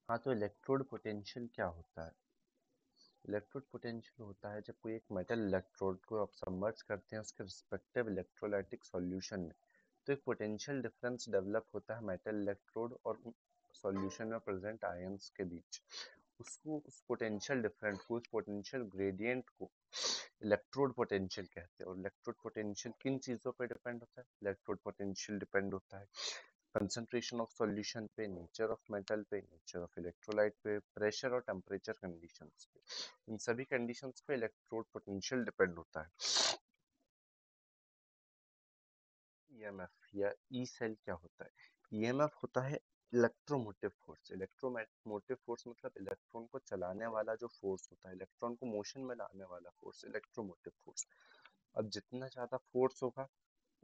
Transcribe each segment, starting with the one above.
हाँ, तो electrode potential क्या होता है? इलेक्ट्रोड पोटेंशियल होता है जब कोई एक मेटल इलेक्ट्रोड को आप सबमर्ज करते हैं उसके रिस्पेक्टिव इलेक्ट्रोलाइटिक सॉल्यूशन में, तो एक पोटेंशियल डिफरेंस डेवलप होता है मेटल इलेक्ट्रोड और सॉल्यूशन में प्रेजेंट आयंस के बीच। उसको उस पोटेंशियल डिफरेंस को उस पोटेंशियल ग्रेडियंट को इलेक्ट्रोड पोटेंशियल कहते हैं। और इलेक्ट्रोड पोटेंशियल किन चीज़ों पे डिपेंड होता है? इलेक्ट्रोड पोटेंशियल डिपेंड होता है कंसंट्रेशन ऑफ सॉल्यूशन पे, नेचर ऑफ मेटल पे, नेचर ऑफ इलेक्ट्रोलाइट पे, प्रेशर और टेम्परेचर कंडीशंस पे। इन सभी कंडीशंस पे इलेक्ट्रोड पोटेंशियल डिपेंड होता है। ईएमएफ या ई सेल क्या होता है? ईएमएफ होता है इलेक्ट्रोमोटिव फोर्स। इलेक्ट्रोमोटिव फोर्स मतलब इलेक्ट्रॉन को चलाने वाला जो फोर्स होता है, इलेक्ट्रॉन को मोशन में लाने वाला फोर्स, इलेक्ट्रोमोटिव फोर्स। अब जितना ज्यादा फोर्स होगा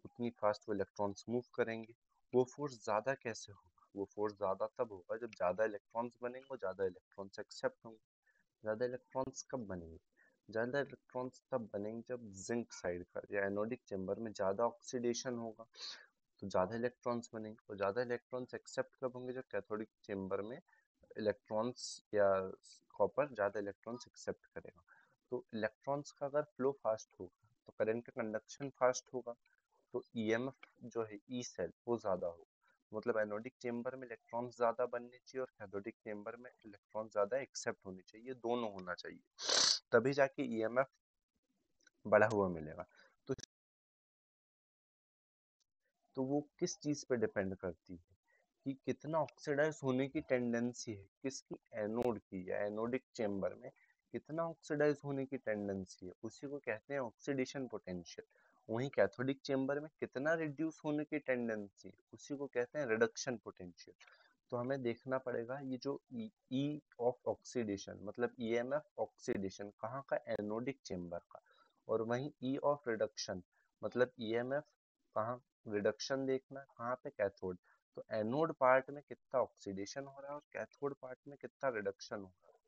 उतनी फास्ट वो इलेक्ट्रॉन्स मूव करेंगे। वो फोर्स ज़्यादा कैसे होगा? वो फोर्स ज़्यादा तब होगा जब ज़्यादा इलेक्ट्रॉन्स बनेंगे और ज़्यादा इलेक्ट्रॉन्स एक्सेप्ट होंगे। ज़्यादा इलेक्ट्रॉन्स कब बनेंगे? ज़्यादा इलेक्ट्रॉन्स तब बनेंगे जब जिंक साइड का या एनोडिक चेंबर में ज़्यादा ऑक्सीडेशन होगा, तो ज़्यादा इलेक्ट्रॉन्स बनेंगे। और ज़्यादा इलेक्ट्रॉन्स एक्सेप्ट कब होंगे? जब कैथोडिक चेंबर में इलेक्ट्रॉन्स या कॉपर ज़्यादा इलेक्ट्रॉन्स एक्सेप्ट करेगा। तो इलेक्ट्रॉन्स का अगर फ्लो फास्ट होगा तो करंट का कंडक्शन फास्ट होगा, तो ईएमएफ जो है ई सेल वो ज्यादा हो। मतलब एनोडिक चेंबर में इलेक्ट्रॉन ज्यादा बनने चाहिए और कैथोडिक चेंबर में इलेक्ट्रॉन ज्यादा एक्सेप्ट होने चाहिए, ये दोनों होना चाहिए, तभी जाके ईएमएफ बढ़ा हुआ मिलेगा। तो वो किस चीज पे डिपेंड करती है कि कितना ऑक्सीडाइज होने की टेंडेंसी है, किसकी? एनोड की या एनोडिक चेंबर में कितना ऑक्सीडाइज होने की टेंडेंसी है, उसी को कहते हैं ऑक्सीडेशन पोटेंशियल। वहीं कैथोडिक चेंबर में कितना रिड्यूस होने की टेंडेंसी है, उसी को कहते हैं रिडक्शन पोटेंशियल। तो हमें देखना पड़ेगा ये जो ई ऑफ ऑक्सीडेशन मतलब ईएमएफ ऑक्सीडेशन कहाँ का? एनोडिक चेंबर का। और वहीं ई ऑफ रिडक्शन मतलब ईएमएफ कहाँ? रिडक्शन देखना कहाँ पे? कैथोड। तो एनोड पार्ट में कितना ऑक्सीडेशन हो रहा है और कैथोड पार्ट में कितना रिडक्शन हो रहा है,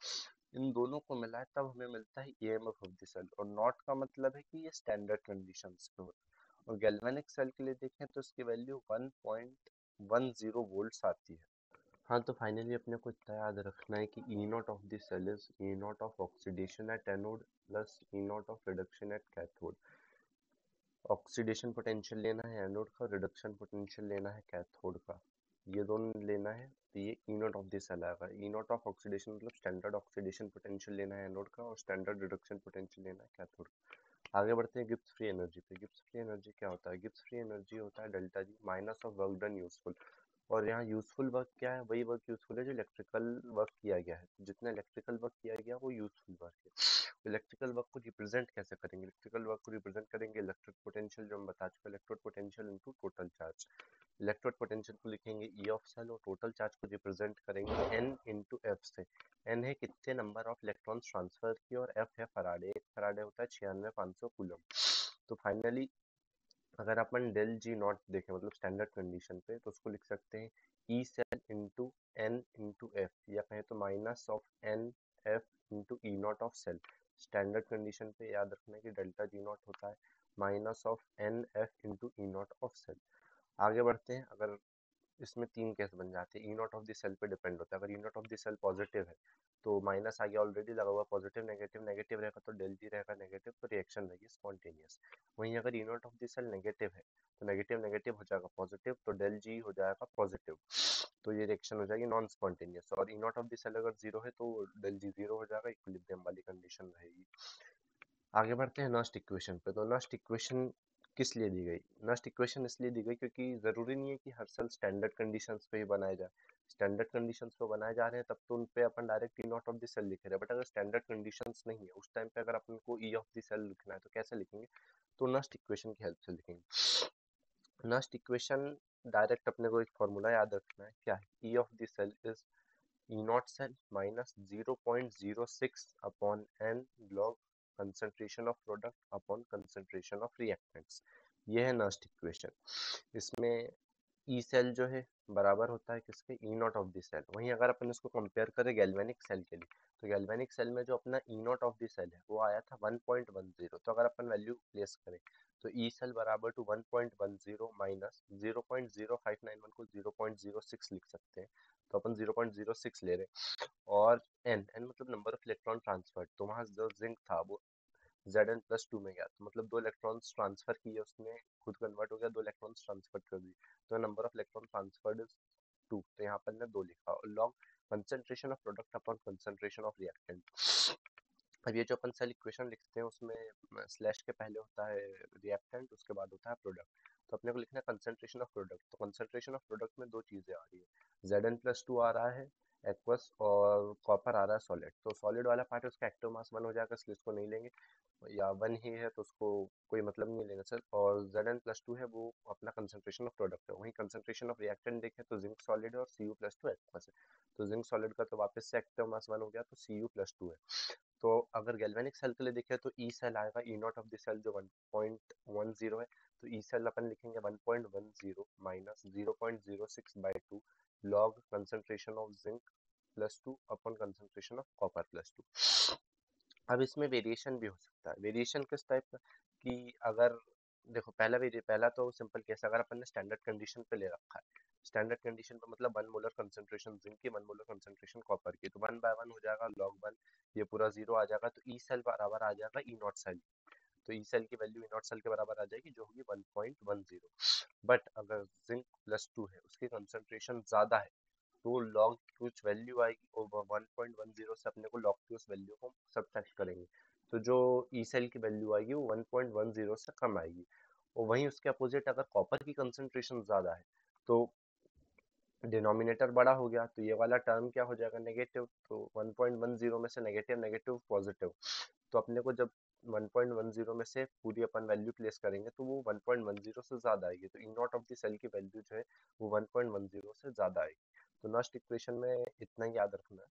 इन दोनों को मिलाए तब हमें मिलता है ईएमएफ ऑफ द सेल। और नॉट का मतलब है कि ये स्टैंडर्ड कंडीशंस पे होता है। और गैल्वेनिक सेल के लिए देखें तो इसकी वैल्यू 1.10 वोल्ट्स आती है। हाँ, तो फाइनली अपने को इतना याद रखना है कि E naught of the cell is E naught of oxidation at anode plus E naught of reduction at cathode. Oxidation potential लेना है एनोड का, रिडक्शन पोटेंशियल लेना है कैथोड का, ये दोनों लेना है। तो ये ई नॉट ऑफ दिस आएगा। ई नॉट ऑफ ऑक्सीडेशन मतलब स्टैंडर्ड ऑक्सीडेशन पोटेंशियल लेना है एनोड का और स्टैंडर्ड रिडक्शन पोटेंशियल लेना है कैथोड का। आगे बढ़ते हैं गिब्स फ्री एनर्जी पे। गिब्स फ्री एनर्जी क्या होता है? गिब्स फ्री एनर्जी होता है delta G minus of work done useful. और यहाँ यूजफुल वर्क क्या है? वही वर्क यूजफुल है जो इलेक्ट्रिकल वर्क किया गया है। जितना इलेक्ट्रिकल वर्क किया गया वो यूजफुल वर्क है। इलेक्ट्रिकल वर्क को रिप्रेजेंट कैसे करेंगे? इलेक्ट्रिकल वर्क को रिप्रेजेंट करेंगे इलेक्ट्रिक पोटेंशियल, जो हम बता चुके, electrode potential into total charge. Electrode potential को लिखेंगे ई ऑफ सेल और टोटल चार्ज को रिप्रेजेंट करेंगे एन इंटू एफ से। एन है कितने नंबर ऑफ इलेक्ट्रॉन्स ट्रांसफर किए और एफ है फराडे। एक फराडे होता है 96,500 कूलम। तो फाइनली अगर अपन डेल जी नॉट देखें मतलब स्टैंडर्ड कंडीशन पे, तो उसको लिख सकते हैं E cell into n into F, या कहें तो minus of n F into E naught of cell. Standard condition पे याद रखना है कि डेल्टा जी नॉट होता है minus of n F into E naught of cell. आगे बढ़ते हैं। अगर इसमें तीन केस बन जाते हैं, E naught of the cell पे डिपेंड होता है। अगर E naught of the cell positive है तो माइनस आगे ऑलरेडी लगा हुआ, पॉजिटिव नेगेटिव, नेगेटिव रहेगा तो डेल जी रहेगा नेगेटिव, तो रिएक्शन रहेगी स्पॉन्टेनियस। वहीं अगर E naught of the cell negative है तो नेगेटिव नेगेटिव हो जाएगा पॉजिटिव, तो डेल जी हो जाएगा पॉजिटिव, तो ये रिएक्शन हो जाएगी नॉन स्पॉन्टेनियस। और ई नॉट ऑफ द सेल अगर जीरो है तो डेल जी जीरो हो जाएगा, इक्विलिब्रियम वाली कंडीशन रहेगी। आगे बढ़ते हैं नस्ट इक्वेशन पे। तो नस्ट इक्वेशन किस लिए दी गई? नस्ट इक्वेशन इसलिए दी गई क्योंकि ज़रूरी नहीं है कि हर साल स्टैंडर्ड कंडीशंस पे ही बनाए जाए। स्टैंडर्ड कंडीशंस पे बनाए जा रहे हैं तब तो उन पे अपन direct E naught of the cell लिख रहे हैं, बट अगर स्टैंडर्ड कंडीशंस नहीं है उस टाइम पे अगर अपन को ई ऑफ द सेल लिखना है तो कैसे लिखेंगे? तो नस्ट इक्वेशन की हेल्प से लिखेंगे। नस्ट इक्वेशन डायरेक्ट अपने को एक फॉर्मूला याद रखना है, क्या है? E of the cell is E naught cell minus 0.06 upon n log concentration of product upon concentration of reactants. ये है नस्ट इक्वेशन। इसमें ई सेल जो है बराबर होता है किसके? ई नॉट ऑफ द सेल। वहीं अगर अपन इसको कंपेयर करें गैल्वेनिक सेल के लिए, तो गैल्वेनिक सेल में जो अपना ई नॉट ऑफ द सेल है वो आया था 1.10। तो अगर अपन वैल्यू प्लेस करें तो ई सेल बराबर टू 1.10 माइनस 0.0591 को 0.06 लिख सकते हैं। तो अपन 0.06 ले रहे हैं। और एन एन मतलब नंबर ऑफ इलेक्ट्रॉन ट्रांसफर, तो वहां जो जिंक था वो Zn+2 में गया, तो मतलब 2 इलेक्ट्रॉन्स ट्रांसफर किए उसने, खुद कन्वर्ट हो गया, 2 इलेक्ट्रॉन्स ट्रांसफर कर दिए, तो number of electron transferred is 2, तो यहाँ पर ने 2 लिखा। और log concentration of product upon concentration of reactant. अब ये जो अपन सेल इक्वेशन लिखते हैं उसमें स्लैश के पहले होता है रिएक्टेंट, उसके बाद होता है प्रोडक्ट। तो अपने को लिखना है कंसंट्रेशन ऑफ प्रोडक्ट, तो कंसंट्रेशन ऑफ प्रोडक्ट में दो चीजें आ रही है, Zn+2 आ रहा है एक्वस, और कॉपर आ रहा है सॉलिड। तो सॉलिड वाला पार्ट है उसका एक्टिव मास 1 हो जाएगा, इसलिए इसको नहीं लेंगे, या 1 ही है तो उसको कोई मतलब नहीं लेना सर। और Zn+2 है वो अपना कंसंट्रेशन ऑफ प्रोडक्ट है। वहीं कंसंट्रेशन ऑफ रिएक्टेंट देखें तो जिंक सॉलिड है और Cu+2 एक्वस है, तो जिंक सॉलिड का तो वापस से एक्टिव मास 1 हो गया, तो Cu+2 है। तो अगर गैल्वेनिक सेल के लिए देखें तो ई सेल आएगा, E naught of the cell जो 1.10 है, तो ई सेल अपन लिखेंगे 1.10 minus 0.06/2 log concentration of zinc upon concentration of copper. अब इसमें वेरिएशन भी हो सकता है। वेरिएशन किस टाइप का, कि अगर देखो पहला तो सिंपल केस, अगर अपन ने स्टैंडर्ड कंडीशन पे ले रखा है, स्टैंडर्ड कंडीशन पे मतलब 1 मोलर कंसंट्रेशन जिंक की, 1 मोलर कंसंट्रेशन कॉपर की, तो 1/1 हो जाएगा log 1, ये पूरा 0 आ जाएगा, तो ई सेल बराबर आ जाएगा ई नॉट सेल। तो ई सेल की वैल्यू ई नॉट सेल के बराबर आ जाएगी, जो होगी 1.10। बट अगर जिंक+2 है, उसकी कंसंट्रेशन ज्यादा है, तो लॉग की कुछ वैल्यू आएगी, और 1.10 से अपने को लॉग की उस वैल्यू को सब्ट्रैक्ट करेंगे, तो जो ई सेल की वैल्यू आएगी वो 1.10 से कम आएगी। और वहीं उसके अपोजिट अगर कॉपर की कंसंट्रेशन ज्यादा है, तो डिनोमिनेटर बड़ा हो गया, तो ये वाला टर्म क्या हो जाएगा, नेगेटिव। तो 1.10 में से नेगेटिव नेगेटिव पॉजिटिव, तो अपने को जब 1.10 में से पूरी अपन वैल्यू प्लेस करेंगे तो वो 1.10 से ज्यादा आएगी, तो ई नॉट ऑफ द सेल की वैल्यू जो है वो 1.10 से ज्यादा आएगी। तो लास्ट इक्वेशन में इतना ही याद रखना है।